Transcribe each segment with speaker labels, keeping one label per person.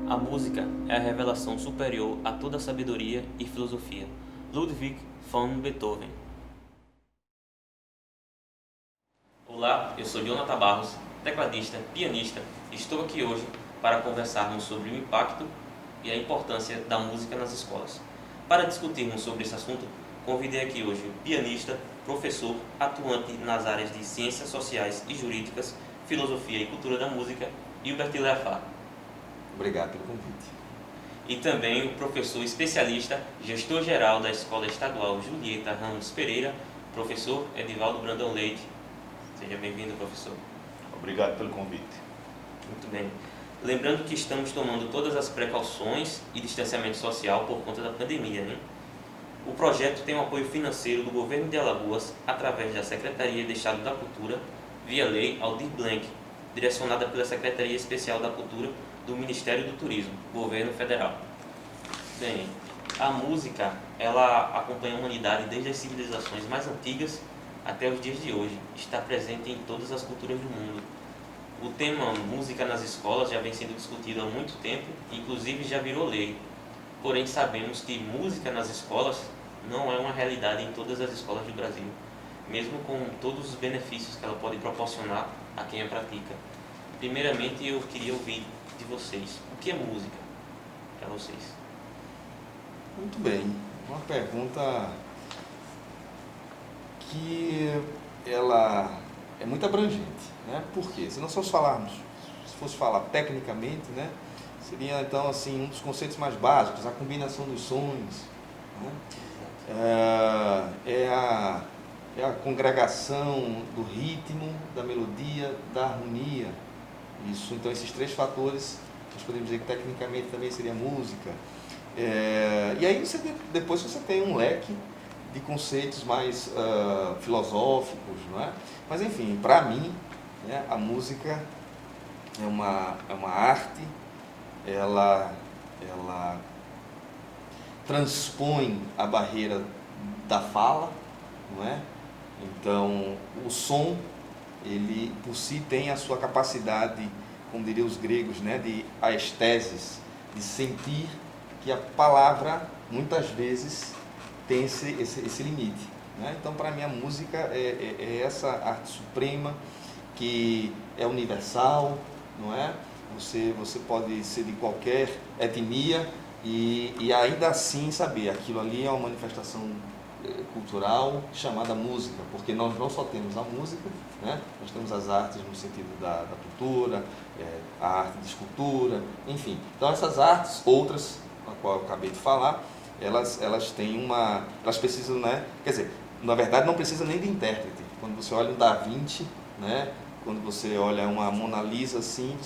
Speaker 1: A música é a revelação superior a toda sabedoria e filosofia. Ludwig van Beethoven. Olá, eu sou Jonathan Barros, tecladista, pianista. Estou aqui hoje para conversarmos sobre o impacto e a importância da música nas escolas. Para discutirmos sobre esse assunto, convidei aqui hoje o pianista, professor, atuante nas áreas de ciências sociais e jurídicas, filosofia e cultura da música, Hilbert Leafar.
Speaker 2: Obrigado pelo convite.
Speaker 1: E também o professor especialista, gestor-geral da Escola Estadual Julieta Ramos Pereira, professor Edivaldo Brandão Leite. Seja bem-vindo, professor.
Speaker 3: Obrigado pelo convite.
Speaker 1: Muito bem. Lembrando que estamos tomando todas as precauções e distanciamento social por conta da pandemia, né? O projeto tem o apoio financeiro do Governo de Alagoas através da Secretaria de Estado da Cultura, via Lei Aldir Blanc, direcionada pela Secretaria Especial da Cultura do Ministério do Turismo, Governo Federal. Bem, a música, ela acompanha a humanidade desde as civilizações mais antigas até os dias de hoje. Está presente em todas as culturas do mundo. O tema música nas escolas já vem sendo discutido há muito tempo, inclusive já virou lei. Porém, sabemos que música nas escolas não é uma realidade em todas as escolas do Brasil, mesmo com todos os benefícios que ela pode proporcionar a quem a pratica. Primeiramente, eu queria ouvir de vocês, o que é música para vocês?
Speaker 2: Muito bem, uma pergunta que ela é muito abrangente, né? Por quê? Se nós fosse falar tecnicamente, né, seria então assim um dos conceitos mais básicos, a combinação dos sons, né? É a congregação do ritmo, da melodia, da harmonia. Isso, então esses três fatores, nós podemos dizer que tecnicamente também seria música. E aí depois você tem um leque de conceitos mais filosóficos, não é? Mas enfim, para mim, né, a música é uma arte, ela transpõe a barreira da fala, não é? Então, o som, ele por si tem a sua capacidade, como diriam os gregos, né, de aestesis, de sentir que a palavra muitas vezes tem esse limite, né? Então, para mim, a música é essa arte suprema que é universal, não é? Você pode ser de qualquer etnia e ainda assim saber aquilo ali é uma manifestação cultural chamada música, porque nós não só temos a música, né? Nós temos as artes no sentido da cultura, a arte de escultura, enfim. Então essas artes, outras, a qual eu acabei de falar, elas têm elas precisam, né? Quer dizer, na verdade não precisa nem de intérprete. Quando você olha um Da Vinci, né? Quando você olha uma Mona Lisa assim,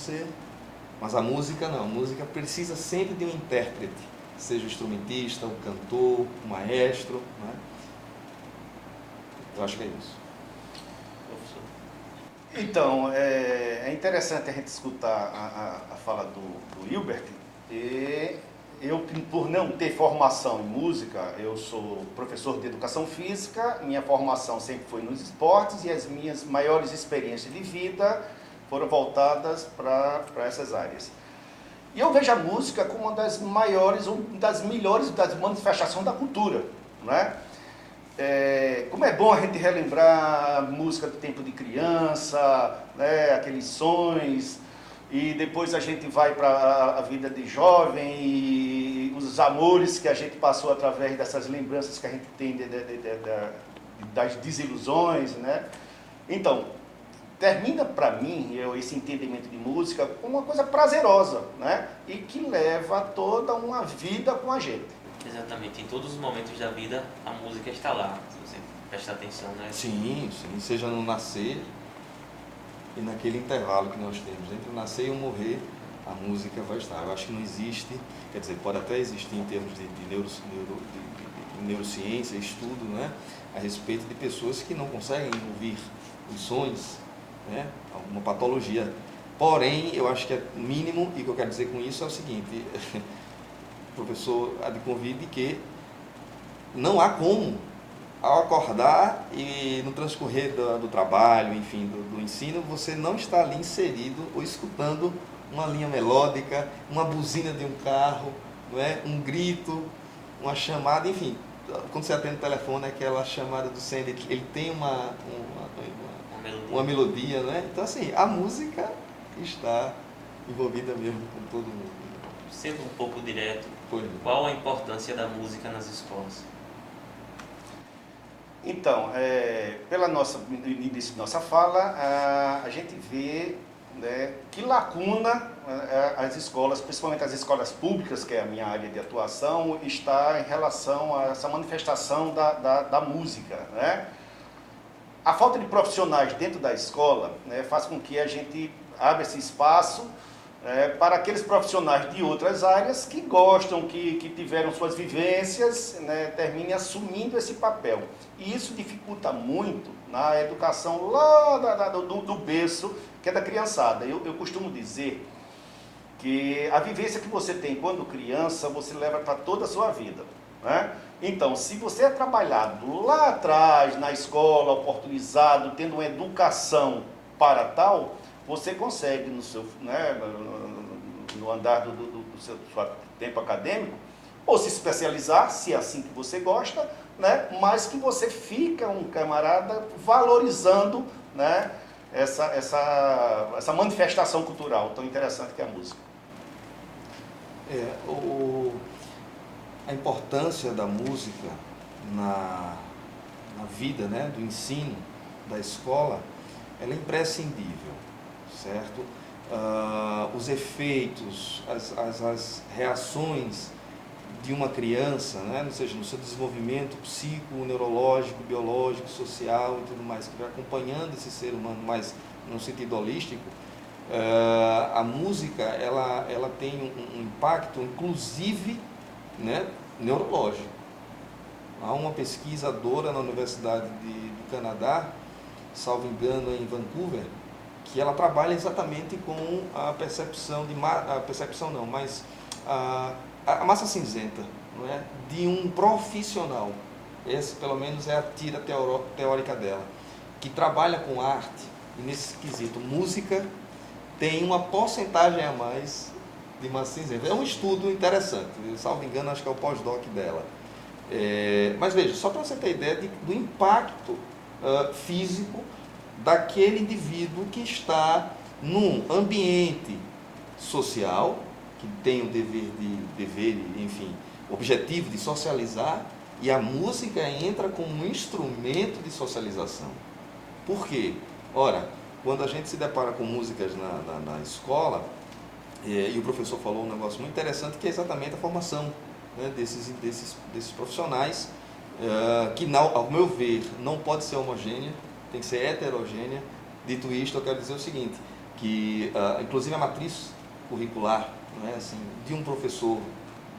Speaker 2: mas a música não, a música precisa sempre de um intérprete, seja o instrumentista, o cantor, o maestro, né? Eu acho que é isso.
Speaker 3: Então, é interessante a gente escutar a fala do Hilbert. E eu, por não ter formação em música, eu sou professor de educação física, minha formação sempre foi nos esportes e as minhas maiores experiências de vida foram voltadas para essas áreas. E eu vejo a música como uma das maiores, uma das melhores das manifestações da cultura, né? Como é bom a gente relembrar a música do tempo de criança, né? Aqueles sons, e depois a gente vai para a vida de jovem e os amores que a gente passou através dessas lembranças que a gente tem das desilusões, né? Então, termina para mim esse entendimento de música como uma coisa prazerosa, né? E que leva toda uma vida com a gente.
Speaker 1: Exatamente, em todos os momentos da vida a música está lá, se você prestar atenção, né?
Speaker 2: Sim, seja no nascer e naquele intervalo que nós temos, entre o nascer e o morrer, a música vai estar. Eu acho que não existe, quer dizer, pode até existir em termos de neurociência, estudo, né, a respeito de pessoas que não conseguem ouvir os sons, né, alguma patologia. Porém, eu acho que é mínimo, e o que eu quero dizer com isso é o seguinte, professor Adconvide, que não há como, ao acordar e no transcorrer do trabalho, enfim, do ensino, você não está ali inserido ou escutando uma linha melódica, uma buzina de um carro, não é? Um grito, uma chamada, enfim, quando você atende o telefone, aquela chamada do sender, ele tem uma melodia, né? Então, assim, a música está envolvida mesmo com todo mundo.
Speaker 1: Sendo um pouco direto,
Speaker 2: Pois.
Speaker 1: qual a importância da música nas escolas?
Speaker 3: Então, pela início de nossa fala, a gente vê, né, que lacuna as escolas, principalmente as escolas públicas, que é a minha área de atuação, está em relação a essa manifestação da música, né? A falta de profissionais dentro da escola, né, faz com que a gente abra esse espaço para aqueles profissionais de outras áreas que gostam, que tiveram suas vivências, né, terminem assumindo esse papel. E isso dificulta muito na educação lá do berço, que é da criançada. Eu costumo dizer que a vivência que você tem quando criança, você leva para toda a sua vida, né? Então, se você é trabalhado lá atrás, na escola, oportunizado, tendo uma educação para tal, você consegue, no seu, né, no andar do seu tempo acadêmico, ou se especializar, se é assim que você gosta, né, mas que você fica um camarada valorizando, né, essa manifestação cultural tão interessante que é a música.
Speaker 2: A importância da música na vida, né, do ensino, da escola, ela é imprescindível, certo? Os efeitos, as reações de uma criança, né, ou seja, no seu desenvolvimento psico, neurológico, biológico, social e tudo mais, que vai acompanhando esse ser humano mais no sentido holístico, a música ela tem um impacto, inclusive, né, neurológico. Há uma pesquisadora na Universidade do Canadá, salvo engano, em Vancouver, que ela trabalha exatamente com a percepção a massa cinzenta, não é? De um profissional. Essa, pelo menos, é a tira teórica dela, que trabalha com arte, e nesse quesito, música tem uma porcentagem a mais de massa cinzenta. É um estudo interessante, salvo engano, acho que é o pós-doc dela. Mas veja, só para você ter ideia do impacto físico daquele indivíduo que está num ambiente social, que tem o objetivo de socializar, e a música entra como um instrumento de socialização. Por quê? Ora, quando a gente se depara com músicas na escola, e o professor falou um negócio muito interessante, que é exatamente a formação, né, desses profissionais, que, ao meu ver, não pode ser homogênea, tem que ser heterogênea. Dito isto, eu quero dizer o seguinte, que inclusive a matriz curricular, não é, assim, de um professor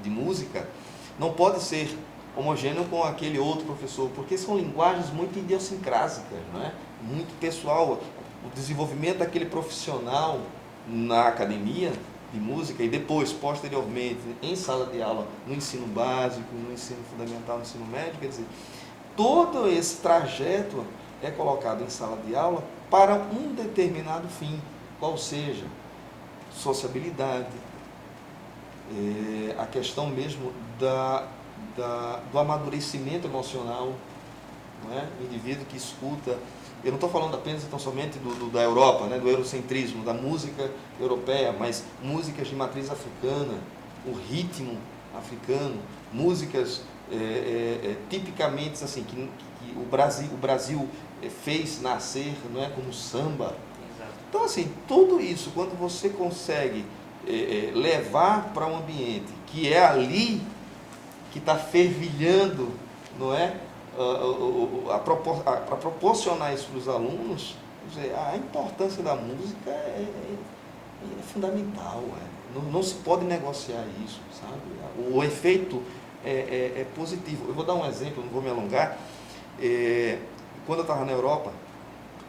Speaker 2: de música não pode ser homogêneo com aquele outro professor, porque são linguagens muito idiosincrásicas, não é? Muito pessoal. O desenvolvimento daquele profissional na academia de música e depois, posteriormente, em sala de aula, no ensino básico, no ensino fundamental, no ensino médio, quer dizer, todo esse trajeto é colocado em sala de aula para um determinado fim, qual seja sociabilidade, a questão mesmo do amadurecimento emocional, não é? O indivíduo que escuta. Eu não estou falando apenas então somente da Europa, né, do eurocentrismo, da música europeia, mas músicas de matriz africana, o ritmo africano, músicas tipicamente assim que o Brasil fez nascer, não é, como samba.
Speaker 1: Exato.
Speaker 2: Então assim, tudo isso, quando você consegue levar para um ambiente que é ali que está fervilhando, não é? Para proporcionar isso para os alunos, quer dizer, a importância da música é fundamental, não se pode negociar isso, sabe? O efeito é positivo. Eu vou dar um exemplo, não vou me alongar. Quando eu estava na Europa,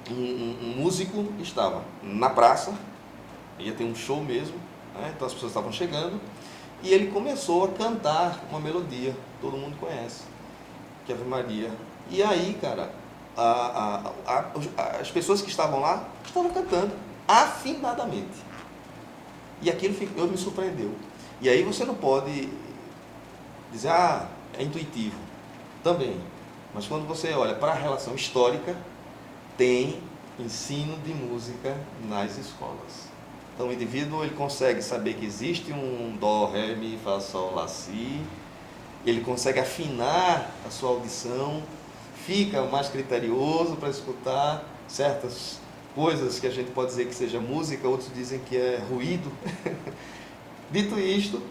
Speaker 2: um músico estava na praça, ia ter um show mesmo, né? Então as pessoas estavam chegando, e ele começou a cantar uma melodia, todo mundo conhece, que é Ave Maria. E aí, cara, as pessoas que estavam lá estavam cantando afinadamente. E aquilo me surpreendeu. E aí você não pode dizer, é intuitivo. Também. Mas quando você olha para a relação histórica, tem ensino de música nas escolas. Então o indivíduo ele consegue saber que existe um dó, ré, mi, fá, sol, lá, si. Ele consegue afinar a sua audição, fica mais criterioso para escutar certas coisas que a gente pode dizer que seja música, outros dizem que é ruído. Dito isto,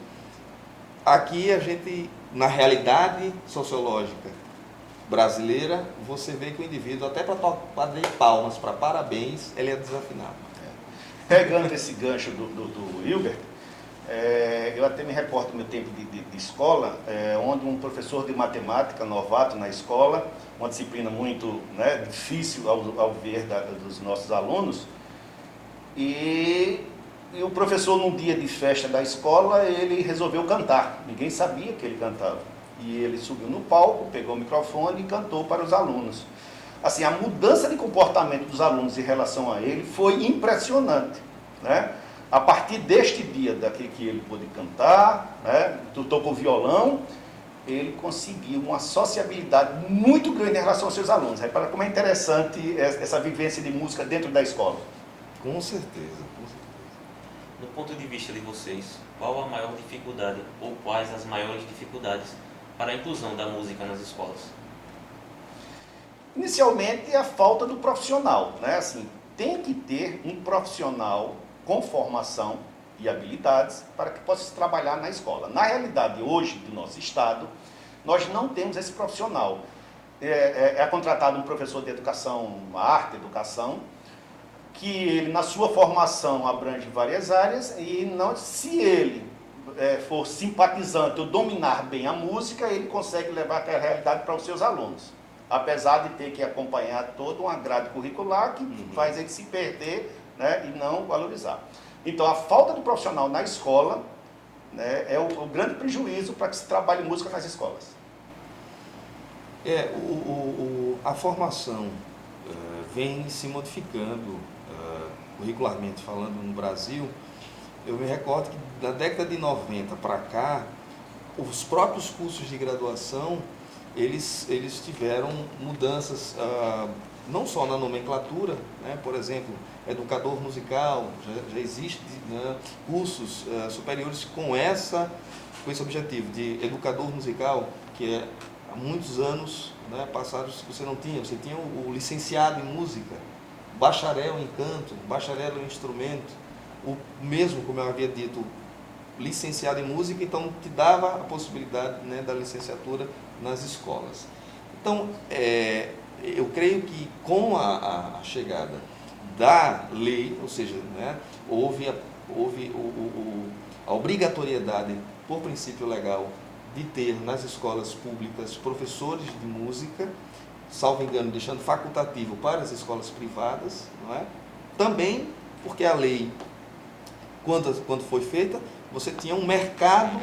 Speaker 2: aqui a gente, na realidade sociológica brasileira, você vê que o indivíduo, até para dar palmas, para parabéns, ele é desafinado.
Speaker 3: Pegando esse gancho do Hilbert, eu até me reporto do meu tempo de escola, onde um professor de matemática, novato na escola, uma disciplina muito, né, difícil ao ver dos nossos alunos, e o professor, num dia de festa da escola, ele resolveu cantar. Ninguém sabia que ele cantava. E ele subiu no palco, pegou o microfone e cantou para os alunos. Assim, a mudança de comportamento dos alunos em relação a ele foi impressionante, né? A partir deste dia, daquele que ele pôde cantar, né, tocou violão, ele conseguiu uma sociabilidade muito grande em relação aos seus alunos. Repara como é interessante essa vivência de música dentro da escola.
Speaker 2: Com certeza.
Speaker 1: Do ponto de vista de vocês, qual a maior dificuldade ou quais as maiores dificuldades para a inclusão da música nas escolas?
Speaker 3: Inicialmente, a falta do profissional, né? Assim, tem que ter um profissional com formação e habilidades para que possa se trabalhar na escola. Na realidade, hoje, do nosso estado, nós não temos esse profissional. É contratado um professor de educação, arte, educação, que ele, na sua formação, abrange várias áreas e não, se ele for simpatizante ou dominar bem a música, ele consegue levar aquela realidade para os seus alunos. Apesar de ter que acompanhar toda uma grade curricular que faz ele se perder, né, e não valorizar. Então, a falta do profissional na escola, né, é o grande prejuízo para que se trabalhe música nas escolas.
Speaker 2: A formação vem se modificando curricularmente falando no Brasil. Eu me recordo que da década de 90 para cá, os próprios cursos de graduação, eles tiveram mudanças, não só na nomenclatura, né? Por exemplo, educador musical, já existe, né, cursos superiores com esse objetivo de educador musical, que há muitos anos, né, passados você tinha o licenciado em música, bacharel em canto, bacharel em instrumento, o mesmo, como eu havia dito, licenciado em música, então te dava a possibilidade, né, da licenciatura nas escolas. Então, eu creio que com a chegada da lei, ou seja, né, houve a obrigatoriedade, por princípio legal, de ter nas escolas públicas professores de música, salvo engano, deixando facultativo para as escolas privadas, não é? Também porque a lei, quando foi feita, você tinha um mercado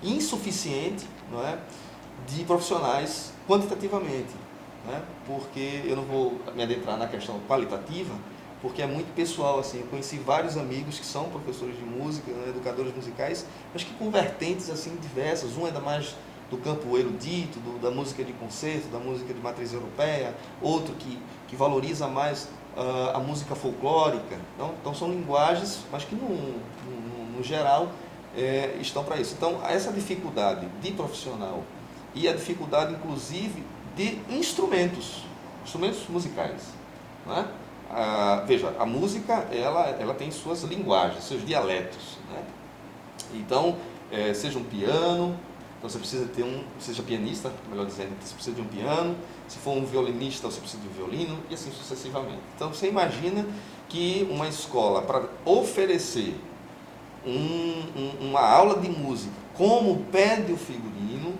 Speaker 2: insuficiente, não é, de profissionais quantitativamente, né? Porque eu não vou me adentrar na questão qualitativa, porque é muito pessoal, assim, eu conheci vários amigos que são professores de música, né, educadores musicais, mas que com vertentes assim diversas, um ainda mais do campo erudito, da música de concerto, da música de matriz europeia, outro que valoriza mais a música folclórica. Então são linguagens, mas que no geral estão para isso. Então essa dificuldade de profissional e a dificuldade inclusive de instrumentos musicais, né? Veja, a música ela tem suas linguagens, seus dialetos, né? Então, seja um piano, então você precisa ter seja pianista, melhor dizendo, você precisa de um piano, se for um violinista, você precisa de um violino, e assim sucessivamente. Então você imagina que uma escola, para oferecer uma aula de música, como pede o figurino,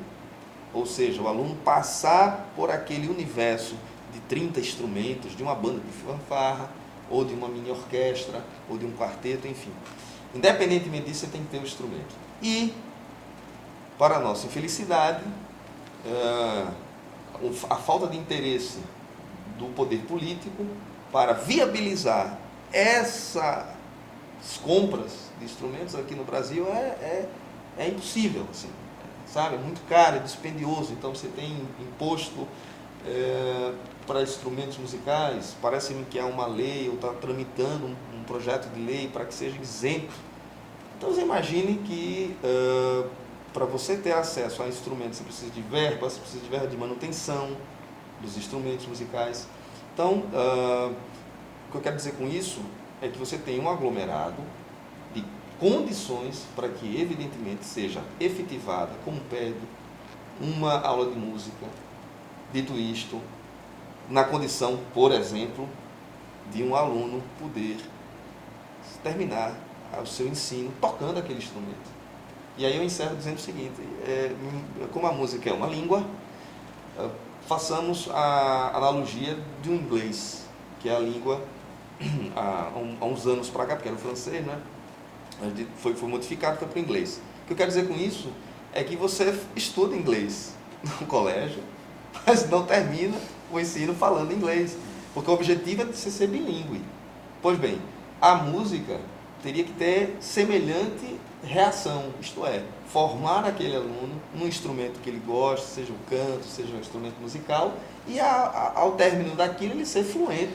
Speaker 2: ou seja, o aluno passar por aquele universo de 30 instrumentos, de uma banda de fanfarra, ou de uma mini orquestra, ou de um quarteto, enfim. Independentemente disso, você tem que ter um instrumento. E, para a nossa infelicidade, a falta de interesse do poder político para viabilizar essa as compras de instrumentos aqui no Brasil é impossível, assim, sabe? É muito caro, é dispendioso. Então você tem imposto para instrumentos musicais, parece-me que há uma lei, ou está tramitando um projeto de lei para que seja isento. Então você imagine que para você ter acesso a instrumentos, você precisa de verba, você precisa de verba de manutenção dos instrumentos musicais. Então, o que eu quero dizer com isso é que você tem um aglomerado de condições para que, evidentemente, seja efetivada, como pede, uma aula de música. Dito isto, na condição, por exemplo, de um aluno poder terminar o seu ensino tocando aquele instrumento. E aí eu encerro dizendo o seguinte, como a música é uma língua, façamos a analogia do inglês, que é a língua, há uns anos para cá, porque era o francês, né? Foi modificado, foi para o inglês. O que eu quero dizer com isso é que você estuda inglês no colégio, mas não termina o ensino falando inglês, porque o objetivo é de você ser bilíngue. Pois bem, a música teria que ter semelhante reação, isto é, formar aquele aluno num instrumento que ele gosta, seja o canto, seja um instrumento musical, e ao término daquilo ele ser fluente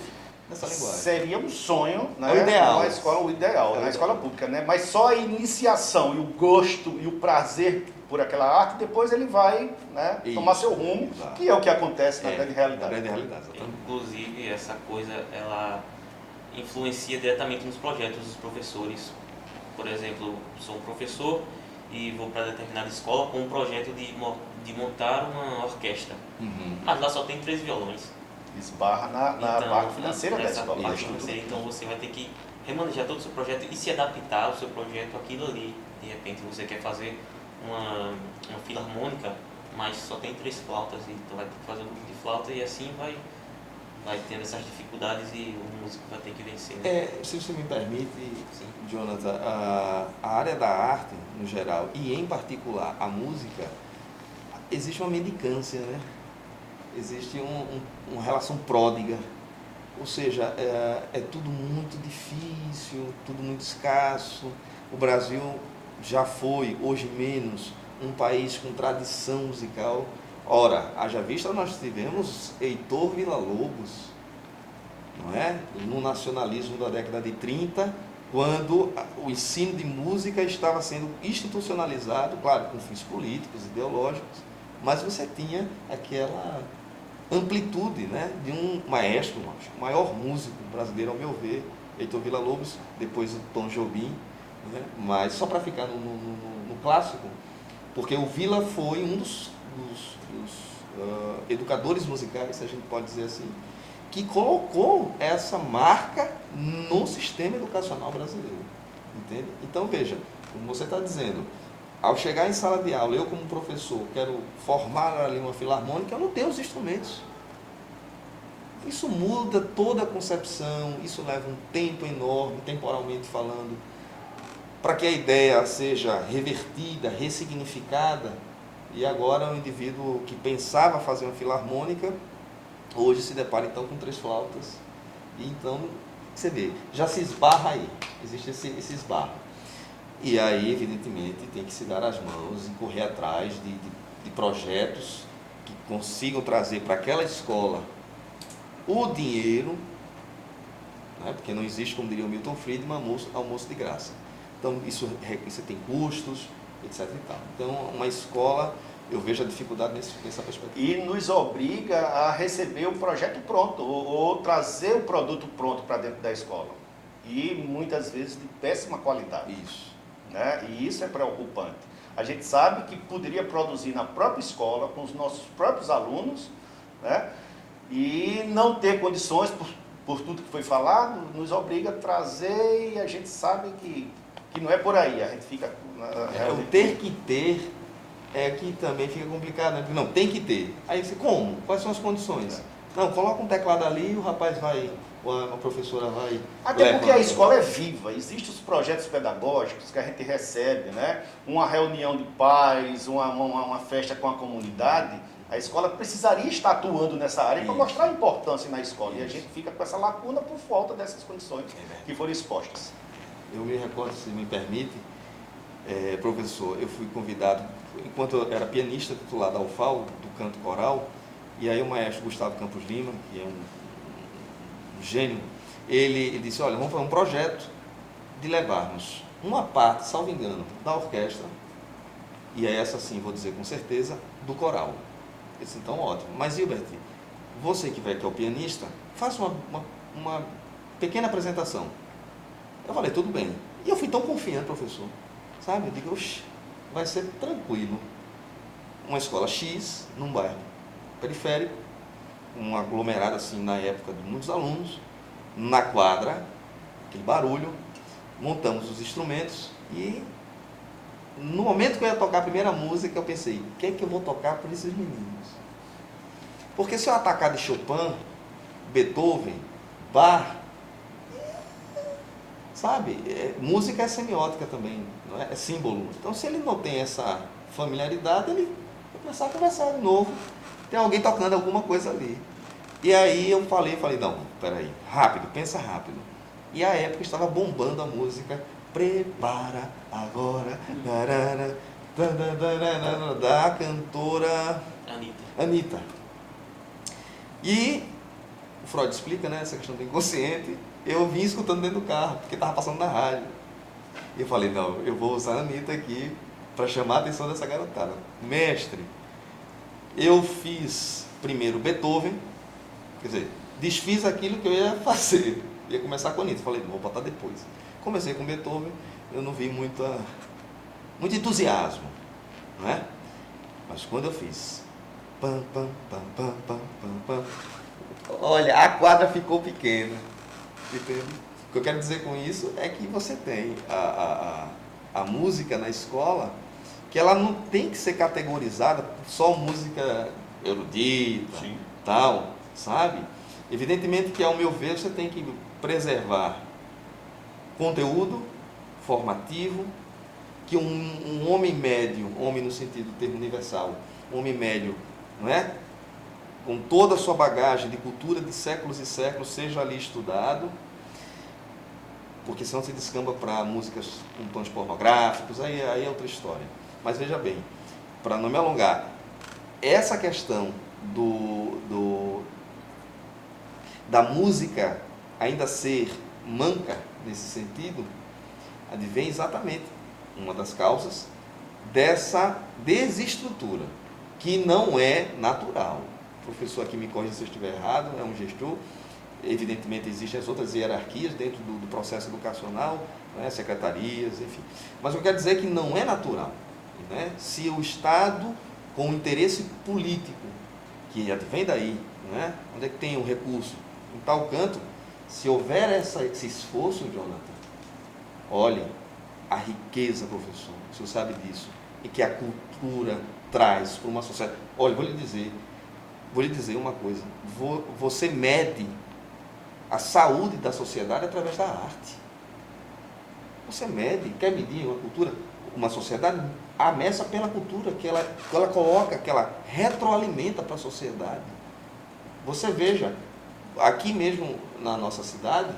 Speaker 2: nessa linguagem.
Speaker 3: Seria um sonho, né?
Speaker 2: O ideal.
Speaker 3: Na escola, o ideal, na escola pública, né? Mas só a iniciação e o gosto e o prazer por aquela arte, depois ele vai, né, tomar seu rumo, exato, que é o que acontece na grande realidade.
Speaker 2: Na grande realidade,
Speaker 1: inclusive, essa coisa, ela influencia diretamente nos projetos dos professores. Por exemplo, sou um professor e vou para determinada escola com um projeto de montar uma orquestra. Mas lá só tem 3 violões.
Speaker 3: Esbarra na parte financeira da escola.
Speaker 1: Então você vai ter que remanejar todo o seu projeto e se adaptar ao seu projeto àquilo ali. De repente você quer fazer uma filarmônica, mas só tem 3 flautas, então vai ter que fazer um grupo de flauta e assim vai tendo essas dificuldades e o músico vai ter que vencer. Né?
Speaker 2: Se você me permite, sim, Jonathan, a área da arte, no geral, e em particular a música, existe uma mendicância, né? Existe uma relação pródiga, ou seja, é tudo muito difícil, tudo muito escasso. O Brasil já foi, hoje menos, um país com tradição musical. Ora, haja vista, nós tivemos Heitor Villa-Lobos, não é? No nacionalismo da década de 30, quando o ensino de música estava sendo institucionalizado, claro, com fins políticos, ideológicos, mas você tinha aquela amplitude, né, de um maestro, o maior músico brasileiro, ao meu ver, Heitor Villa-Lobos, depois o Tom Jobim, né, mas só para ficar no clássico, porque o Villa foi um dos educadores musicais, se a gente pode dizer assim, que colocou essa marca no sistema educacional brasileiro, entende? Então veja, como você está dizendo, ao chegar em sala de aula, eu como professor quero formar ali uma filarmônica, eu não tenho os instrumentos. Isso muda toda a concepção, isso leva um tempo enorme, temporalmente falando, para que a ideia seja revertida, ressignificada. E agora o indivíduo que pensava fazer uma filarmônica, hoje se depara então com 3 flautas. E então, você vê, já se esbarra aí, existe esse esbarro. E aí, evidentemente, tem que se dar as mãos e correr atrás de projetos que consigam trazer para aquela escola o dinheiro, né, porque não existe, como diria o Milton Friedman, almoço de graça. Então, isso tem custos, etc. e tal. Então, uma escola, eu vejo a dificuldade nessa perspectiva.
Speaker 3: E nos obriga a receber o projeto pronto, ou trazer o produto pronto para dentro da escola. E muitas vezes de péssima qualidade.
Speaker 2: Isso.
Speaker 3: Né? E isso é preocupante. A gente sabe que poderia produzir na própria escola, com os nossos próprios alunos, né? E não ter condições, por tudo que foi falado, nos obriga a trazer, e a gente sabe que não é por aí, a gente fica...
Speaker 2: O ter que ter é que também fica complicado, né? Não, tem que ter. Aí você, como? Quais são as condições? Não, coloca um teclado ali e o rapaz vai, a professora vai...
Speaker 3: Até porque a escola é viva, existem os projetos pedagógicos que a gente recebe, né? Uma reunião de pais, uma festa com a comunidade, a escola precisaria estar atuando nessa área para mostrar a importância na escola. E a gente fica com essa lacuna por falta dessas condições que foram expostas.
Speaker 2: eu me recordo, se me permite, professor, eu fui convidado, enquanto eu era pianista titular da UFAL, do canto coral, e aí o maestro Gustavo Campos Lima, que é um gênio, ele disse, olha, vamos fazer um projeto de levarmos uma parte, salvo engano, da orquestra, e é essa sim, vou dizer com certeza, do coral. Eu disse, então ótimo. Mas, Hilbert, você que é o pianista, faça uma pequena apresentação. Eu falei, tudo bem. E eu fui tão confiante, professor. Sabe? Eu digo, oxe, vai ser tranquilo. Uma escola X, num bairro periférico, um aglomerado assim na época de muitos alunos, na quadra, aquele barulho, montamos os instrumentos e no momento que eu ia tocar a primeira música, eu pensei, o que é que eu vou tocar para esses meninos? Porque se eu atacar de Chopin, Beethoven, Bach, sabe, música é semiótica também, não é? É símbolo. Então, se ele não tem essa familiaridade, ele vai começar a conversar de novo. Tem alguém tocando alguma coisa ali. E aí eu falei, não, peraí, rápido, pensa rápido. E a época estava bombando a música Prepara Agora, da cantora Anitta. E o Freud explica, né, essa questão do inconsciente. Eu vim escutando dentro do carro, porque estava passando na rádio. E eu falei, não, eu vou usar a Anitta aqui para chamar a atenção dessa garotada. Mestre, eu fiz primeiro Beethoven, quer dizer, desfiz aquilo que eu ia fazer. Ia começar com a Anitta, falei, não, vou botar depois. Comecei com Beethoven, eu não vi muito entusiasmo, não é? Mas quando eu fiz pam, pam, pam, pam, pam, pam, pam, olha, a quadra ficou pequena, entende? O que eu quero dizer com isso é que você tem a música na escola, que ela não tem que ser categorizada só música erudita, sim, tal, sabe? Evidentemente que, ao meu ver, você tem que preservar conteúdo formativo, que um homem médio, homem no sentido do termo universal, homem médio, não é? Com toda a sua bagagem de cultura de séculos e séculos, seja ali estudado, porque senão se descamba para músicas com tons pornográficos, aí é outra história. Mas veja bem, para não me alongar, essa questão da música ainda ser manca nesse sentido, advém exatamente uma das causas dessa desestrutura, que não é natural. O professor aqui me corrija se eu estiver errado, é um gestor, evidentemente existem as outras hierarquias dentro do processo educacional, né, secretarias, enfim. Mas eu quero dizer que não é natural, né? Se o Estado, com o interesse político, que advém daí, né, onde é que tem o recurso? Em tal canto, se houver esse esforço, Jonathan, olhe, a riqueza, professor, o senhor sabe disso, e que a cultura traz para uma sociedade. Olha, vou lhe dizer uma coisa, você mede a saúde da sociedade através da arte. Você mede, quer medir uma cultura, uma sociedade, a meça pela cultura que ela coloca, que ela retroalimenta para a sociedade. Você veja, aqui mesmo na nossa cidade,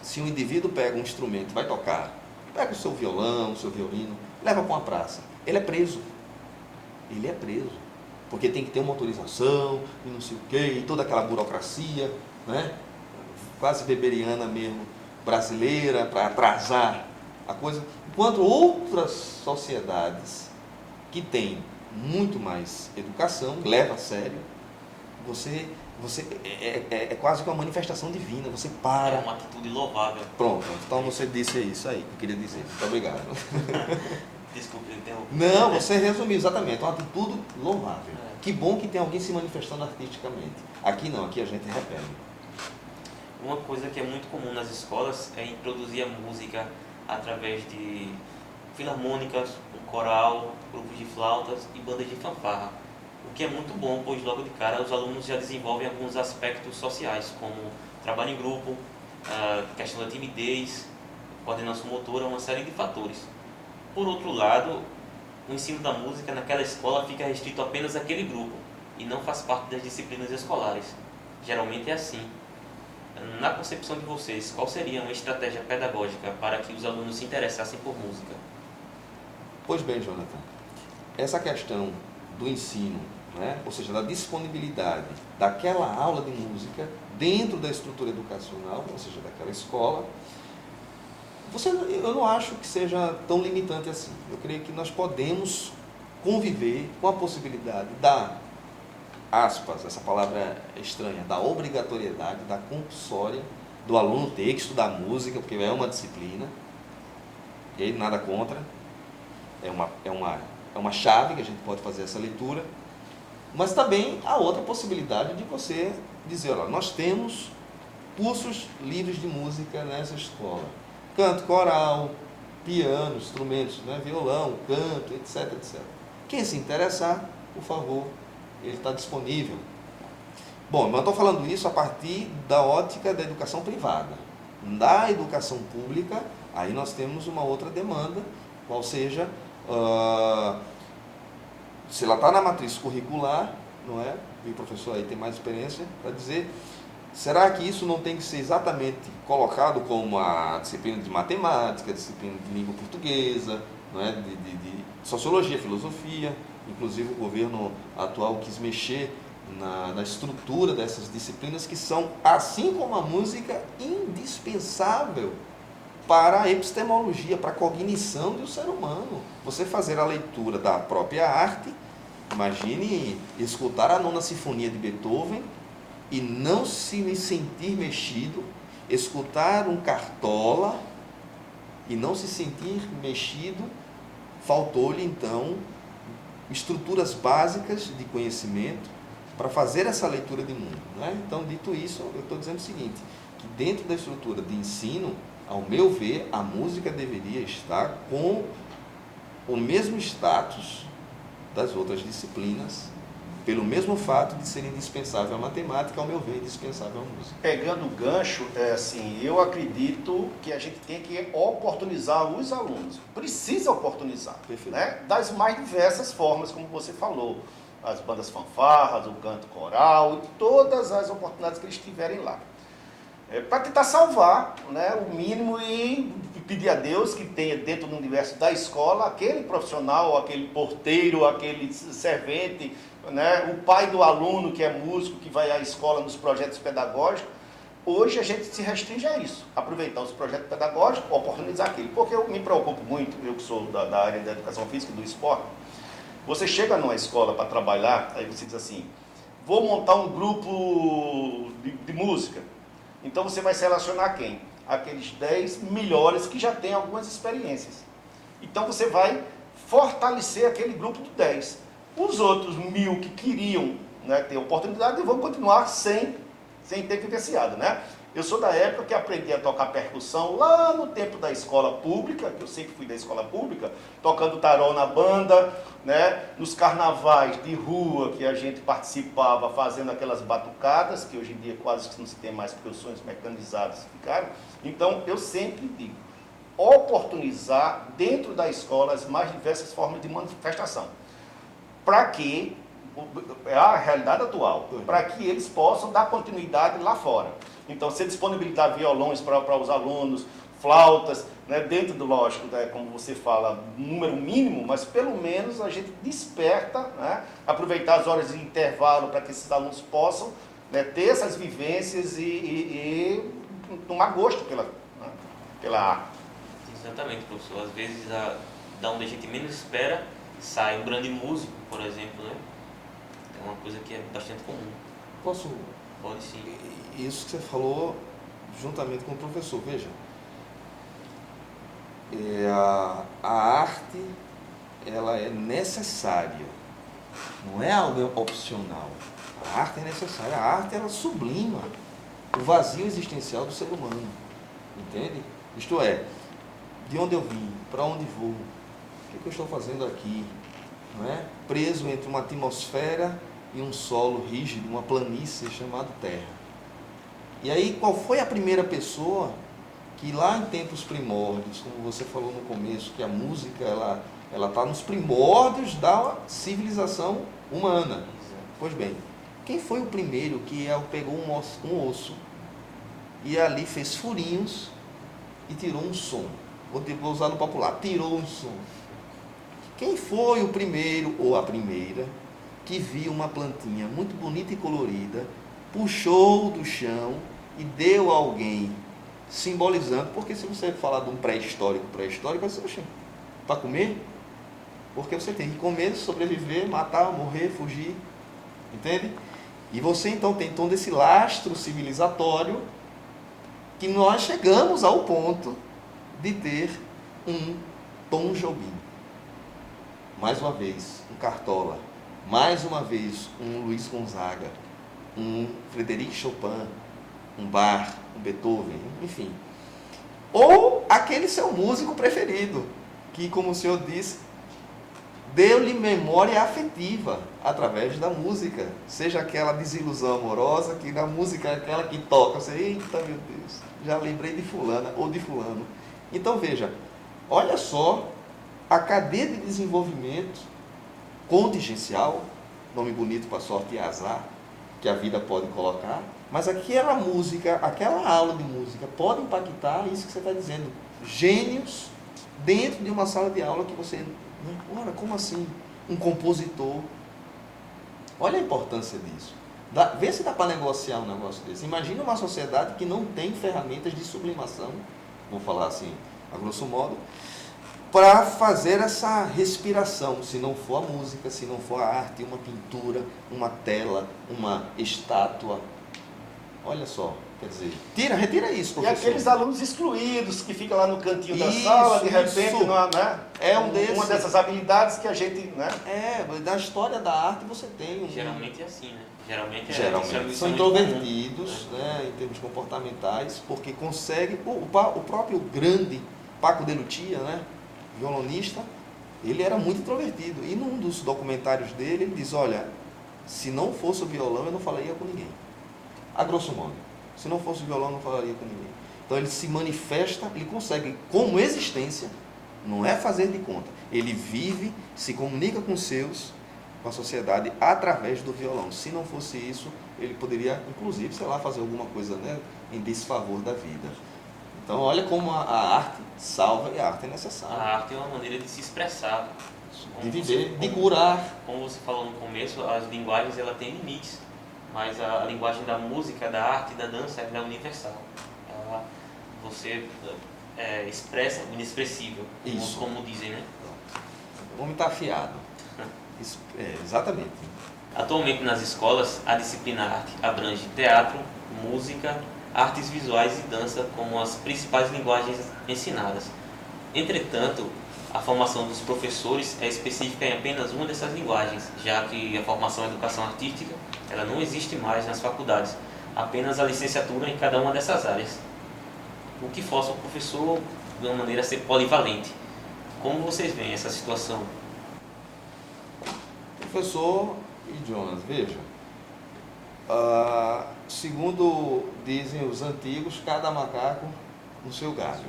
Speaker 2: se um indivíduo pega um instrumento, vai tocar, pega o seu violão, o seu violino, leva para uma praça, ele é preso. Ele é preso. Porque tem que ter uma autorização, e não sei o quê, e toda aquela burocracia, né? Quase weberiana mesmo, brasileira, para atrasar a coisa. Enquanto outras sociedades que têm muito mais educação, leva a sério, você é quase que uma manifestação divina, você para.
Speaker 1: É uma atitude louvável.
Speaker 2: Pronto, então você disse isso aí que eu queria dizer. Muito obrigado.
Speaker 1: Desculpe, eu interrompi.
Speaker 2: Não, você resumiu exatamente, é uma atitude louvável. Que bom que tem alguém se manifestando artisticamente. Aqui não, aqui a gente repele.
Speaker 1: Uma coisa que é muito comum nas escolas é introduzir a música através de filarmônicas, coral, grupos de flautas e bandas de fanfarra. O que é muito bom, pois logo de cara os alunos já desenvolvem alguns aspectos sociais, como trabalho em grupo, a questão da timidez, coordenação motora, uma série de fatores. Por outro lado, o ensino da música naquela escola fica restrito apenas àquele grupo e não faz parte das disciplinas escolares. Geralmente é assim. Na concepção de vocês, qual seria uma estratégia pedagógica para que os alunos se interessassem por música?
Speaker 2: Pois bem, Jonathan, essa questão do ensino, né, ou seja, da disponibilidade daquela aula de música dentro da estrutura educacional, ou seja, daquela escola, eu não acho que seja tão limitante assim. Eu creio que nós podemos conviver com a possibilidade da, aspas, essa palavra é estranha, da obrigatoriedade, da compulsória do aluno ter que estudar música, porque é uma disciplina, e nada contra, é uma chave que a gente pode fazer essa leitura, mas também há outra possibilidade de você dizer, olha, nós temos cursos livres de música nessa escola, canto coral, piano, instrumentos, né, violão, canto, etc, etc. Quem se interessar, por favor, ele está disponível. Bom, mas eu estou falando isso a partir da ótica da educação privada. Da educação pública, aí nós temos uma outra demanda, qual seja, se ela está na matriz curricular, não é? E o professor aí tem mais experiência para dizer, será que isso não tem que ser exatamente colocado como a disciplina de matemática, disciplina de língua portuguesa, não é? de sociologia, filosofia? Inclusive o governo atual quis mexer na estrutura dessas disciplinas que são, assim como a música, indispensável para a epistemologia, para a cognição do ser humano. Você fazer a leitura da própria arte, imagine escutar a Nona Sinfonia de Beethoven e não se sentir mexido, escutar um Cartola e não se sentir mexido, faltou-lhe então estruturas básicas de conhecimento para fazer essa leitura de mundo, né? Então, dito isso, eu estou dizendo o seguinte, que dentro da estrutura de ensino, ao meu ver, a música deveria estar com o mesmo status das outras disciplinas, pelo mesmo fato de ser indispensável a matemática, ao meu ver, indispensável a música.
Speaker 3: Pegando o gancho, eu acredito que a gente tem que oportunizar os alunos. Precisa oportunizar, né? Das mais diversas formas, como você falou. As bandas fanfarras, o canto coral e todas as oportunidades que eles tiverem lá. Para tentar salvar, né, o mínimo e pedir a Deus que tenha dentro do universo da escola aquele profissional, aquele porteiro, aquele servente, né, o pai do aluno que é músico, que vai à escola nos projetos pedagógicos. Hoje a gente se restringe a isso, aproveitar os projetos pedagógicos, oportunizar aquilo. Porque eu me preocupo muito, eu que sou da área da educação física e do esporte, você chega numa escola para trabalhar, aí você diz assim, vou montar um grupo de música. Então você vai selecionar quem? Aqueles 10 melhores que já têm algumas experiências. Então você vai fortalecer aquele grupo de 10. Os outros 1000 que queriam, né, ter oportunidade vão continuar sem ter vivenciado, né? Eu sou da época que aprendi a tocar percussão lá no tempo da escola pública, que eu sempre fui da escola pública, tocando tarol na banda, né? Nos carnavais de rua que a gente participava, fazendo aquelas batucadas, que hoje em dia quase não se tem mais, porque os sonhos mecanizados ficaram. Então, eu sempre digo, oportunizar dentro da escola as mais diversas formas de manifestação, para que, é a realidade atual, para que eles possam dar continuidade lá fora. Então, se disponibilizar violões para os alunos, flautas, né, dentro do, lógico, né, como você fala, número mínimo, mas pelo menos a gente desperta, né, aproveitar as horas de intervalo para que esses alunos possam, né, ter essas vivências e tomar gosto pela arte.
Speaker 1: Exatamente, professor. Às vezes, da onde a gente menos espera, sai um grande músico, por exemplo, né? É uma coisa que é bastante comum.
Speaker 2: Posso?
Speaker 1: Pode sim.
Speaker 2: Isso que você falou juntamente com o professor, veja, a arte, ela é necessária, não é algo opcional. A arte é necessária, a arte ela sublima o vazio existencial do ser humano, entende? Isto é, de onde eu vim, para onde vou, o que eu estou fazendo aqui, não é? Preso entre uma atmosfera e um solo rígido, uma planície chamada Terra. E aí, qual foi a primeira pessoa que lá em tempos primórdios, como você falou no começo, que a música ela está nos primórdios da civilização humana? Pois bem, quem foi o primeiro que pegou um osso e ali fez furinhos e tirou um som. Vou usar no popular, tirou um som. Quem foi o primeiro ou a primeira que viu uma plantinha muito bonita e colorida, puxou do chão e deu a alguém, simbolizando, porque se você falar de um pré-histórico, vai ser para comer, porque você tem que comer, sobreviver, matar, morrer, fugir, entende? E você então tem todo esse lastro civilizatório que nós chegamos ao ponto de ter um Tom Jobim, mais uma vez um Cartola, mais uma vez um Luiz Gonzaga, um Frederic Chopin, um Bach, um Beethoven, enfim. Ou aquele seu músico preferido, que, como o senhor disse, deu-lhe memória afetiva através da música, seja aquela desilusão amorosa, que na música é aquela que toca, você, eita meu Deus, já lembrei de fulana ou de fulano. Então veja, olha só a cadeia de desenvolvimento contingencial, nome bonito para sorte e azar, que a vida pode colocar, mas aquela música, aquela aula de música pode impactar isso que você está dizendo, gênios dentro de uma sala de aula que você, ora, como assim? Um compositor. Olha a importância disso. Vê se dá para negociar um negócio desse. Imagina uma sociedade que não tem ferramentas de sublimação, vou falar assim, a grosso modo, para fazer essa respiração, se não for a música, se não for a arte, uma pintura, uma tela, uma estátua. Olha só, quer dizer, retira isso, professor.
Speaker 3: E aqueles alunos excluídos que ficam lá no cantinho da sala, de repente, né?
Speaker 2: É um desses.
Speaker 3: Uma dessas habilidades que a gente, né?
Speaker 2: Da história da arte você tem.
Speaker 1: Geralmente é assim, né? Geralmente
Speaker 2: são introvertidos, né, em termos comportamentais, porque consegue, o próprio grande Paco de Lucia, né, violonista, ele era muito introvertido, e num dos documentários dele, ele diz, olha, se não fosse o violão, eu não falaria com ninguém. A grosso modo, se não fosse o violão, eu não falaria com ninguém. Então ele se manifesta, ele consegue, como existência, não é fazer de conta, ele vive, se comunica com a sociedade através do violão. Se não fosse isso, ele poderia, inclusive, sei lá, fazer alguma coisa, né, em desfavor da vida. Então, olha como a arte salva, e a arte é necessária.
Speaker 1: A arte é uma maneira de se expressar.
Speaker 2: De viver, de curar.
Speaker 1: Como você falou no começo, as linguagens ela tem limites, mas a linguagem da música, da arte, da dança é universal. Você expressa o inexpressível, como dizem, né?
Speaker 2: O homem está afiado. Exatamente.
Speaker 1: Atualmente nas escolas, a disciplina arte abrange teatro, música, artes visuais e dança como as principais linguagens ensinadas. Entretanto, a formação dos professores é específica em apenas uma dessas linguagens, já que a formação em educação artística ela não existe mais nas faculdades, apenas a licenciatura em cada uma dessas áreas, o que força o professor de uma maneira a ser polivalente. Como vocês veem essa situação?
Speaker 2: Professor e Jonas, veja, segundo dizem os antigos, cada macaco no seu galho.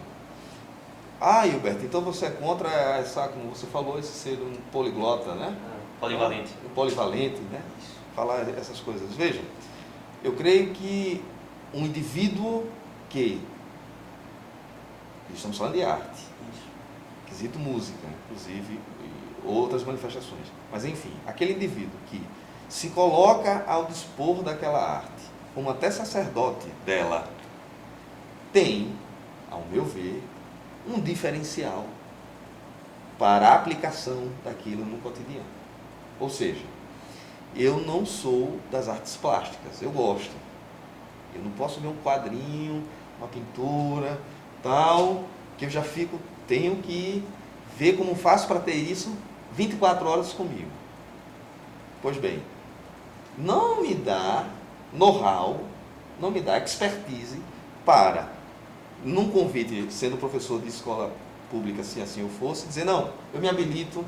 Speaker 2: Hilberto, então você é contra essa, como você falou, esse ser um poliglota, né?
Speaker 1: Polivalente.
Speaker 2: Polivalente, né? Falar essas coisas. Veja, eu creio que um indivíduo que, estamos falando de arte, quesito música, inclusive, e outras manifestações, mas enfim, aquele indivíduo que se coloca ao dispor daquela arte, como até sacerdote dela, tem, ao meu ver, um diferencial para a aplicação daquilo no cotidiano. Ou seja, eu não sou das artes plásticas, eu gosto. Eu não posso ver um quadrinho, uma pintura, tal, que eu já tenho que ver como faço para ter isso 24 horas comigo. Pois bem, não me dá know-how, não me dá expertise para, num convite, sendo professor de escola pública, se assim eu fosse, dizer, não, eu me habilito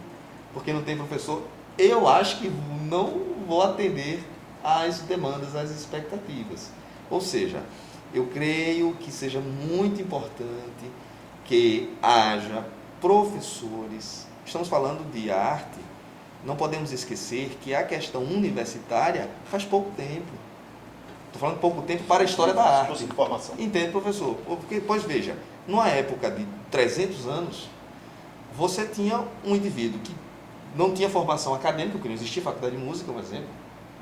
Speaker 2: porque não tem professor, eu acho que não vou atender às demandas, às expectativas. Ou seja, eu creio que seja muito importante que haja professores, estamos falando de arte, não podemos esquecer que a questão universitária faz pouco tempo. Estou falando pouco tempo para a história da arte.
Speaker 3: Informação.
Speaker 2: Entende, professor? Porque, pois veja, numa época de 300 anos, você tinha um indivíduo que não tinha formação acadêmica, porque não existia faculdade de música, por exemplo.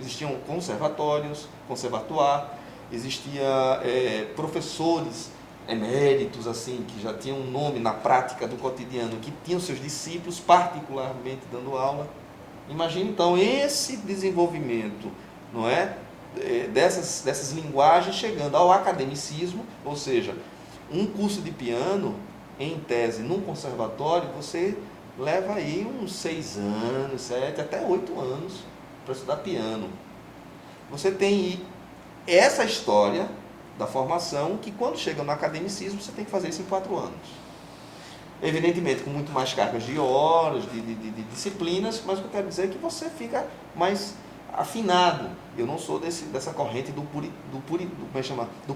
Speaker 2: Existiam conservatórios, conservatoire, existia professores eméritos, assim, que já tinham um nome na prática do cotidiano, que tinham seus discípulos particularmente dando aula. Imagine, então, esse desenvolvimento, não é? Dessas linguagens chegando ao academicismo, ou seja, um curso de piano, em tese, num conservatório, você leva aí uns 6 anos, 7, até 8 anos para estudar piano. Você tem essa história da formação que quando chega no academicismo você tem que fazer isso em 4 anos. Evidentemente com muito mais cargas de horas, de disciplinas, mas o que eu quero dizer é que você fica mais afinado. Eu não sou dessa corrente do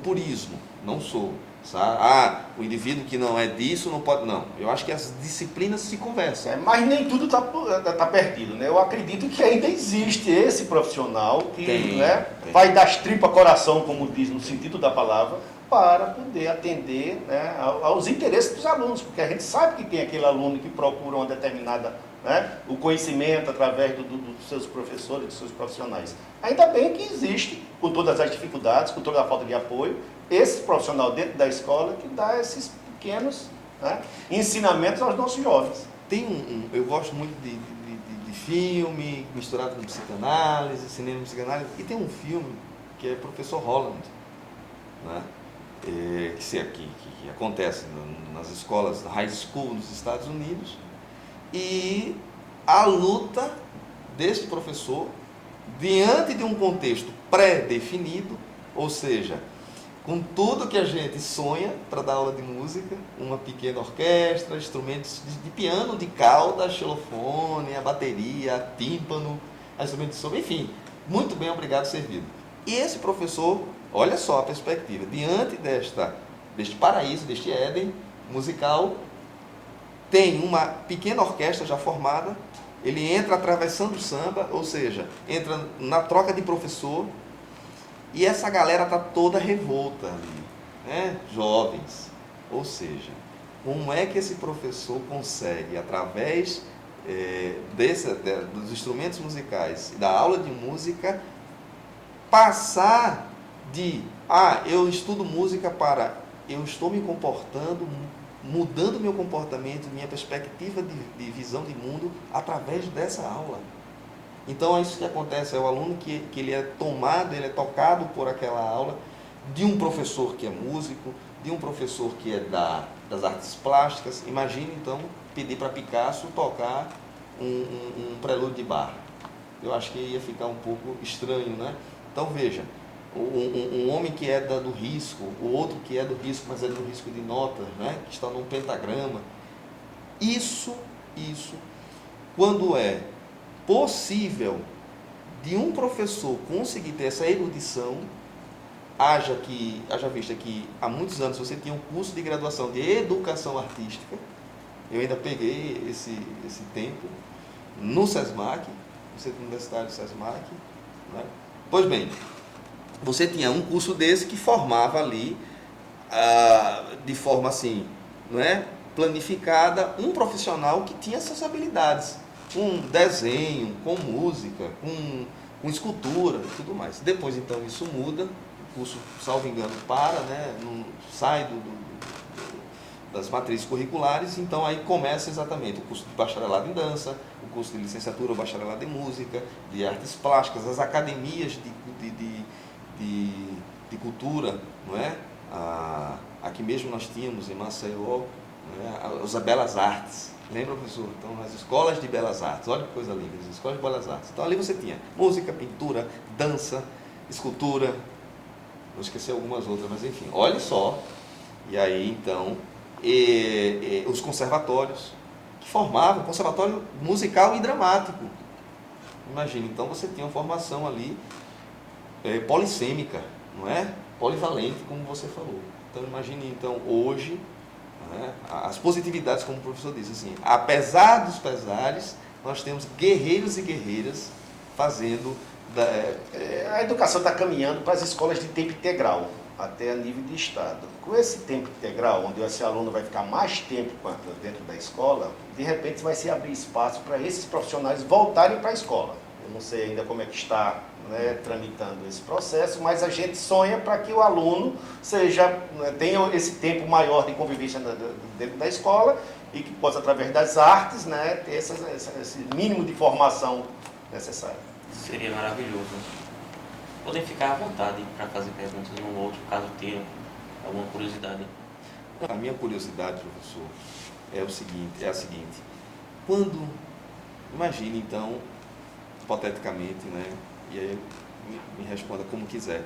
Speaker 2: purismo, não sou. Sabe? O indivíduo que não é disso não pode, não. Eu acho que as disciplinas se conversam.
Speaker 3: Mas nem tudo tá perdido, né? Eu acredito que ainda existe esse profissional que vai das tripas coração, como diz no sentido da palavra, para poder atender, né, aos interesses dos alunos, porque a gente sabe que tem aquele aluno que procura uma determinada, né, o conhecimento através dos seus professores, dos seus profissionais. Ainda bem que existe, com todas as dificuldades, com toda a falta de apoio, esse profissional dentro da escola que dá esses pequenos, né, ensinamentos aos nossos jovens.
Speaker 2: Eu gosto muito de filme misturado com psicanálise, cinema e psicanálise, e tem um filme que é Professor Holland, né? Que acontece nas escolas, na high school nos Estados Unidos, e a luta desse professor diante de um contexto pré-definido, ou seja, com tudo que a gente sonha para dar aula de música, uma pequena orquestra, instrumentos de piano, de cauda, xilofone, a bateria, a tímpano, a instrumentos de som, enfim, muito bem, obrigado, servido. E esse professor, olha só a perspectiva, diante deste paraíso, deste Éden musical, tem uma pequena orquestra já formada, ele entra atravessando o samba, ou seja, entra na troca de professor, e essa galera está toda revolta ali, né? Jovens. Ou seja, como é que esse professor consegue, através dos instrumentos musicais e da aula de música, passar de, eu estudo música para, eu estou me comportando, mudando meu comportamento, minha perspectiva de visão de mundo através dessa aula. Então é isso que acontece, é o aluno que ele é tomado, ele é tocado por aquela aula, de um professor que é músico, de um professor que é das artes plásticas. Imagine então pedir para Picasso tocar um prelúdio de Bach. Eu acho que ia ficar um pouco estranho, né? Então veja, um homem que é do risco, o outro que é do risco, mas é do risco de notas, né? Que está num pentagrama. Isso, quando é possível de um professor conseguir ter essa erudição, haja vista que há muitos anos você tinha um curso de graduação de educação artística, eu ainda peguei esse tempo no SESMAC, no Centro Universitário SESMAC, né? Pois bem, você tinha um curso desse que formava ali, de forma assim, não é, planificada, um profissional que tinha essas habilidades, com desenho, com música, com escultura e tudo mais. Depois, então, isso muda, o curso, salvo engano, sai das matrizes curriculares, então aí começa exatamente o curso de bacharelado em dança, o curso de licenciatura ou bacharelado em música, de artes plásticas, as academias de cultura, não é? Aqui mesmo nós tínhamos em Maceió, as belas artes. Lembra, professor? Então, as escolas de belas artes, olha que coisa linda, as escolas de belas artes. Então, ali você tinha música, pintura, dança, escultura, vou esquecer algumas outras, mas enfim, olha só. E aí, então, os conservatórios, que formavam conservatório musical e dramático. Imagina, então, você tinha uma formação ali polissêmica, não é? Polivalente, como você falou. Então, imagine, então, hoje, as positividades, como o professor disse, assim, apesar dos pesares, nós temos guerreiros e guerreiras fazendo
Speaker 3: A educação está caminhando para as escolas de tempo integral, até a nível de estado. Com esse tempo integral, onde esse aluno vai ficar mais tempo dentro da escola, de repente vai se abrir espaço para esses profissionais voltarem para a escola. Eu não sei ainda como é que está, né, tramitando esse processo, mas a gente sonha para que o aluno tenha esse tempo maior de convivência dentro da escola e que possa, através das artes, né, ter esse mínimo de formação necessária.
Speaker 1: Seria maravilhoso. Podem ficar à vontade para fazer perguntas no outro, caso tenham alguma curiosidade.
Speaker 2: A minha curiosidade, professor, é a seguinte. Quando, imagine então, hipoteticamente, né, e aí me responda como quiser.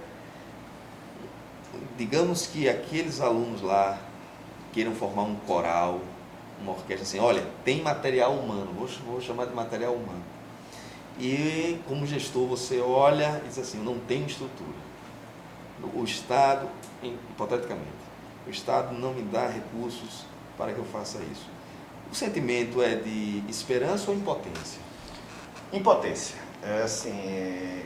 Speaker 2: Digamos que aqueles alunos lá queiram formar um coral, uma orquestra, assim, olha, tem material humano, vou chamar de material humano. E como gestor você olha e diz assim, eu não tenho estrutura. O Estado, hipoteticamente, o Estado não me dá recursos para que eu faça isso. O sentimento é de esperança ou impotência?
Speaker 3: Impotência.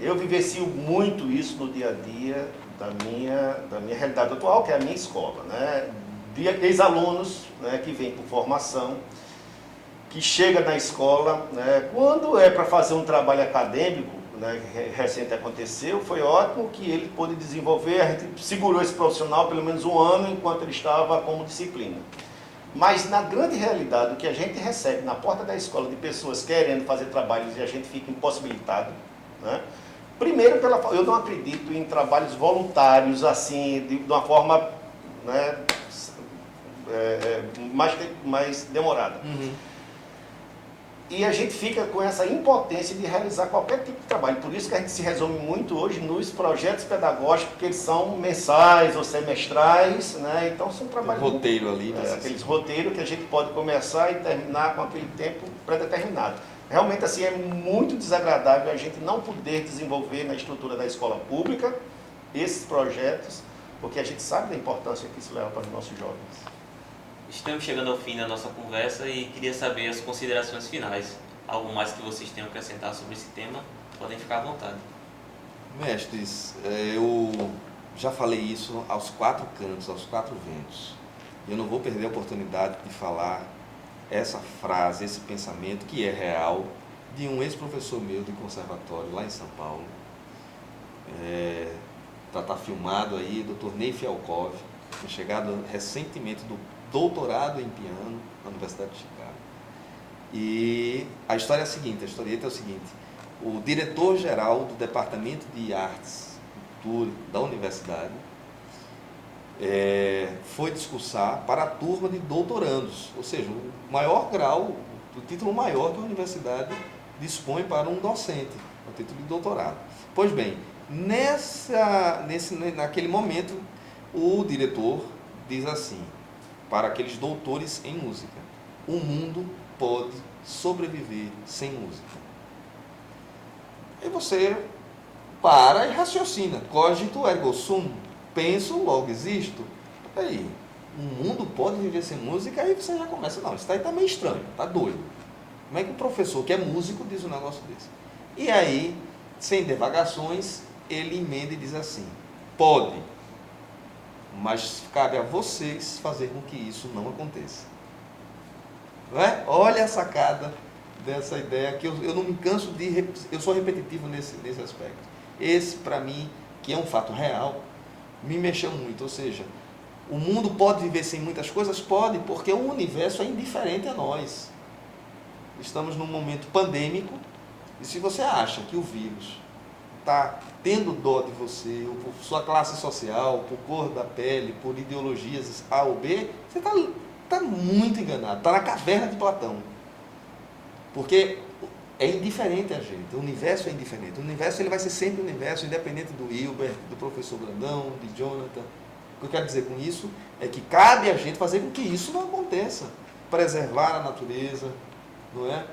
Speaker 3: Eu vivencio muito isso no dia a dia da minha realidade atual, que é a minha escola, né? De ex-alunos, né, que vêm por formação, que chega na escola, né, quando é para fazer um trabalho acadêmico, né, que recente aconteceu, foi ótimo que ele pôde desenvolver, a gente segurou esse profissional pelo menos um ano enquanto ele estava como disciplina. Mas na grande realidade, o que a gente recebe na porta da escola de pessoas querendo fazer trabalhos e a gente fica impossibilitado, né? Primeiro, eu não acredito em trabalhos voluntários assim, de uma forma, né, mais demorada.
Speaker 2: Uhum.
Speaker 3: E a gente fica com essa impotência de realizar qualquer tipo de trabalho. Por isso que a gente se resume muito hoje nos projetos pedagógicos, que eles são mensais ou semestrais, né? Então são trabalhos...
Speaker 2: Tem roteiro ali.
Speaker 3: Aqueles roteiros que a gente pode começar e terminar com aquele tempo pré-determinado. Realmente assim é muito desagradável a gente não poder desenvolver na estrutura da escola pública esses projetos, porque a gente sabe da importância que isso leva para os nossos jovens.
Speaker 1: Estamos chegando ao fim da nossa conversa e queria saber as considerações finais. Algo mais que vocês tenham que acrescentar sobre esse tema, podem ficar à vontade.
Speaker 2: Mestres, eu já falei isso aos 4 cantos, aos 4 ventos. Eu não vou perder a oportunidade de falar essa frase, esse pensamento que é real, de um ex-professor meu de conservatório lá em São Paulo. Tá filmado aí, Dr. Ney Fialkov, chegado recentemente do doutorado em piano na Universidade de Chicago. E a história é a seguinte, a historieta é o seguinte: o diretor-geral do Departamento de Artes e Cultura da universidade foi discursar para a turma de doutorandos, ou seja, o maior grau, o título maior que a universidade dispõe para um docente, o título de doutorado. Pois bem, naquele momento, o diretor diz assim, para aqueles doutores em música: o mundo pode sobreviver sem música. E você para e raciocina. Cogito ergo sum. Penso, logo existo. Aí, o mundo pode viver sem música? Aí você já começa, não, isso aí está meio estranho, está doido. Como é que um professor que é músico diz um negócio desse? E aí, sem devagações, ele emenda e diz assim: pode, mas cabe a vocês fazer com que isso não aconteça. Não é? Olha a sacada dessa ideia, que eu não me canso de... Eu sou repetitivo nesse aspecto. Esse, para mim, que é um fato real, me mexeu muito. Ou seja, o mundo pode viver sem muitas coisas? Pode, porque o universo é indiferente a nós. Estamos num momento pandêmico, e se você acha que o vírus está tendo dó de você, ou por sua classe social, por cor da pele, por ideologias A ou B, você está muito enganado, está na caverna de Platão. Porque é indiferente a gente, o universo é indiferente. O universo ele vai ser sempre o universo, independente do Hilbert, do professor Brandão, de Jonathan. O que eu quero dizer com isso é que cabe a gente fazer com que isso não aconteça. Preservar a natureza, não é?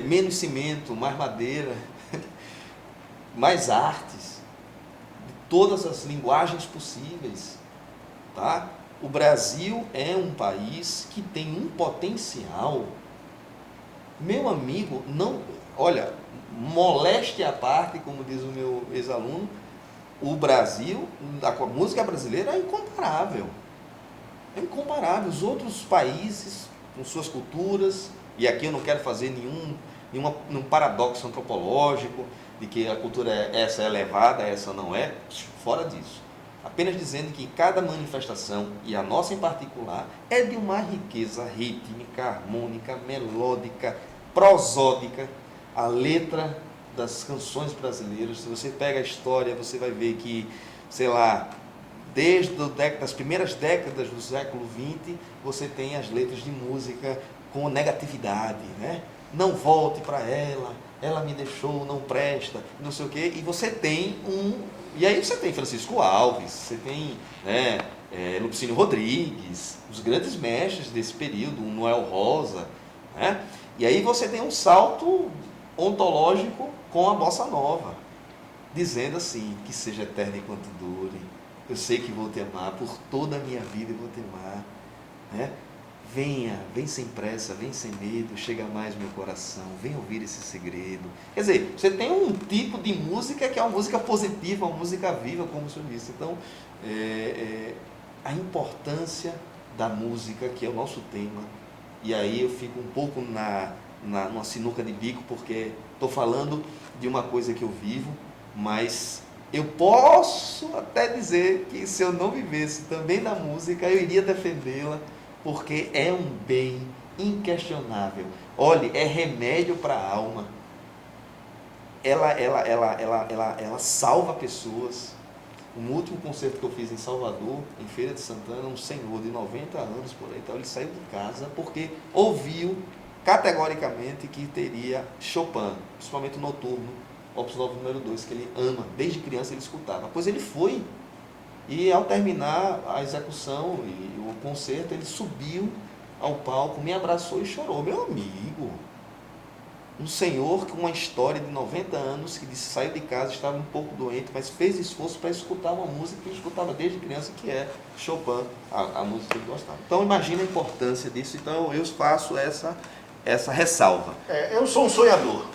Speaker 2: Menos cimento, mais madeira, mais artes, de todas as linguagens possíveis, tá? O Brasil é um país que tem um potencial Meu amigo, não, olha, moléstia à parte, como diz o meu ex-aluno, o Brasil, a música brasileira é incomparável. É incomparável. Os outros países, com suas culturas, e aqui eu não quero fazer nenhum paradoxo antropológico, de que a cultura essa é elevada, essa não é, fora disso. Apenas dizendo que cada manifestação, e a nossa em particular, é de uma riqueza rítmica, harmônica, melódica, prosódica. A letra das canções brasileiras, se você pega a história, você vai ver que, sei lá, desde as primeiras décadas do século XX, você tem as letras de música com negatividade, né? Não volte para ela me deixou, não presta, não sei o quê, e você tem e aí você tem Francisco Alves, você tem, né, Lupicínio Rodrigues, os grandes mestres desse período, o Noel Rosa, né? E aí você tem um salto ontológico com a bossa nova, dizendo assim, que seja eterna enquanto dure, eu sei que vou te amar, por toda a minha vida eu vou te amar, né? Venha, vem sem pressa, vem sem medo, chega mais meu coração, vem ouvir esse segredo. Quer dizer, você tem um tipo de música que é uma música positiva, uma música viva, como o senhor disse. Então, a importância da música, que é o nosso tema, e aí eu fico um pouco numa sinuca de bico, porque estou falando de uma coisa que eu vivo, mas eu posso até dizer que se eu não vivesse também da música, eu iria defendê-la, porque é um bem inquestionável. Olhe, é remédio para a alma. Ela salva pessoas. No último concerto que eu fiz em Salvador, em Feira de Santana, um senhor de 90 anos por aí, então ele saiu de casa porque ouviu categoricamente que teria Chopin, principalmente o noturno, Opus 9 número 2, que ele ama, desde criança ele escutava. Pois ele foi. E ao terminar a execução e o concerto, ele subiu ao palco, me abraçou e chorou. Meu amigo, um senhor com uma história de 90 anos, que disse, saiu de casa, estava um pouco doente, mas fez esforço para escutar uma música que ele escutava desde criança, que é Chopin, a música que ele gostava. Então imagina a importância disso, então eu faço essa ressalva.
Speaker 3: Eu sou um sonhador,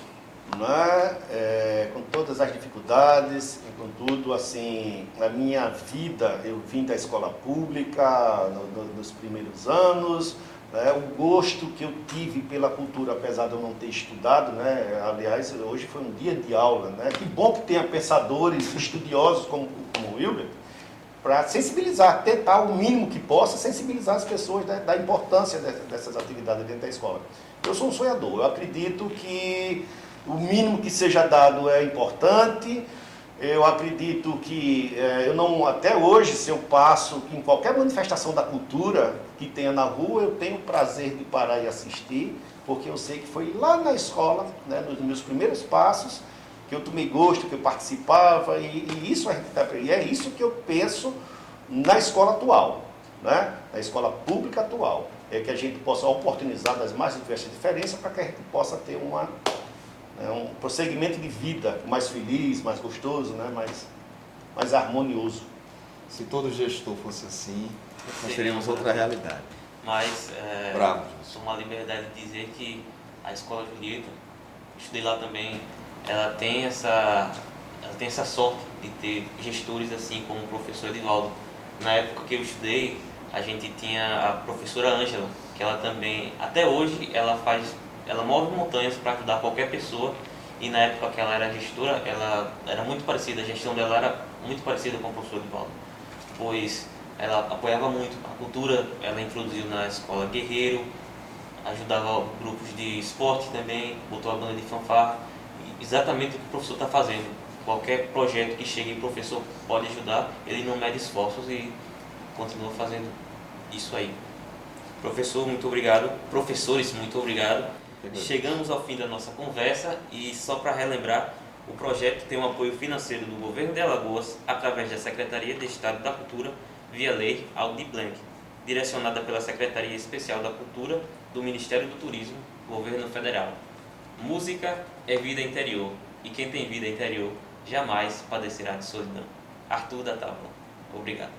Speaker 3: né? Com todas as dificuldades, contudo, assim, na minha vida, eu vim da escola pública nos primeiros anos, né? O gosto que eu tive pela cultura, apesar de eu não ter estudado, né? Aliás, hoje foi um dia de aula, né? Que bom que tenha pensadores, estudiosos como o Wilber, para sensibilizar, tentar o mínimo que possa sensibilizar as pessoas da importância dessas atividades dentro da escola. Eu sou um sonhador, eu acredito que o mínimo que seja dado é importante. Eu acredito que eu não, até hoje, se eu passo em qualquer manifestação da cultura que tenha na rua, eu tenho o prazer de parar e assistir, porque eu sei que foi lá na escola, né, nos meus primeiros passos, que eu tomei gosto, que eu participava, e isso e é isso que eu penso na escola atual, né, na escola pública atual. É que a gente possa oportunizar das mais diversas diferenças para que a gente possa ter um prosseguimento de vida mais feliz, mais gostoso, né? mais harmonioso.
Speaker 2: Se todo gestor fosse assim, nós teríamos outra realidade.
Speaker 1: Mas
Speaker 2: Bravo.
Speaker 1: tomo a liberdade de dizer que a Escola Julieta, estudei lá também, ela tem essa sorte de ter gestores assim como o professor Edivaldo. Na época que eu estudei, a gente tinha a professora Ângela, que ela também, até hoje, ela move montanhas para ajudar qualquer pessoa, e na época que ela era gestora, ela era muito parecida, a gestão dela era muito parecida com o professor Edivaldo, pois ela apoiava muito a cultura, ela introduziu na escola Guerreiro, ajudava grupos de esporte também, botou a banda de fanfarra, exatamente o que o professor está fazendo. Qualquer projeto que chegue e o professor pode ajudar, ele não mede esforços e continua fazendo isso aí. Professor, muito obrigado. Professores, muito obrigado. Chegamos ao fim da nossa conversa e só para relembrar, o projeto tem um apoio financeiro do Governo de Alagoas através da Secretaria de Estado da Cultura via Lei Aldir Blanc, direcionada pela Secretaria Especial da Cultura do Ministério do Turismo, Governo Federal. Música é vida interior e quem tem vida interior jamais padecerá de solidão. Arthur da Tábua. Obrigado.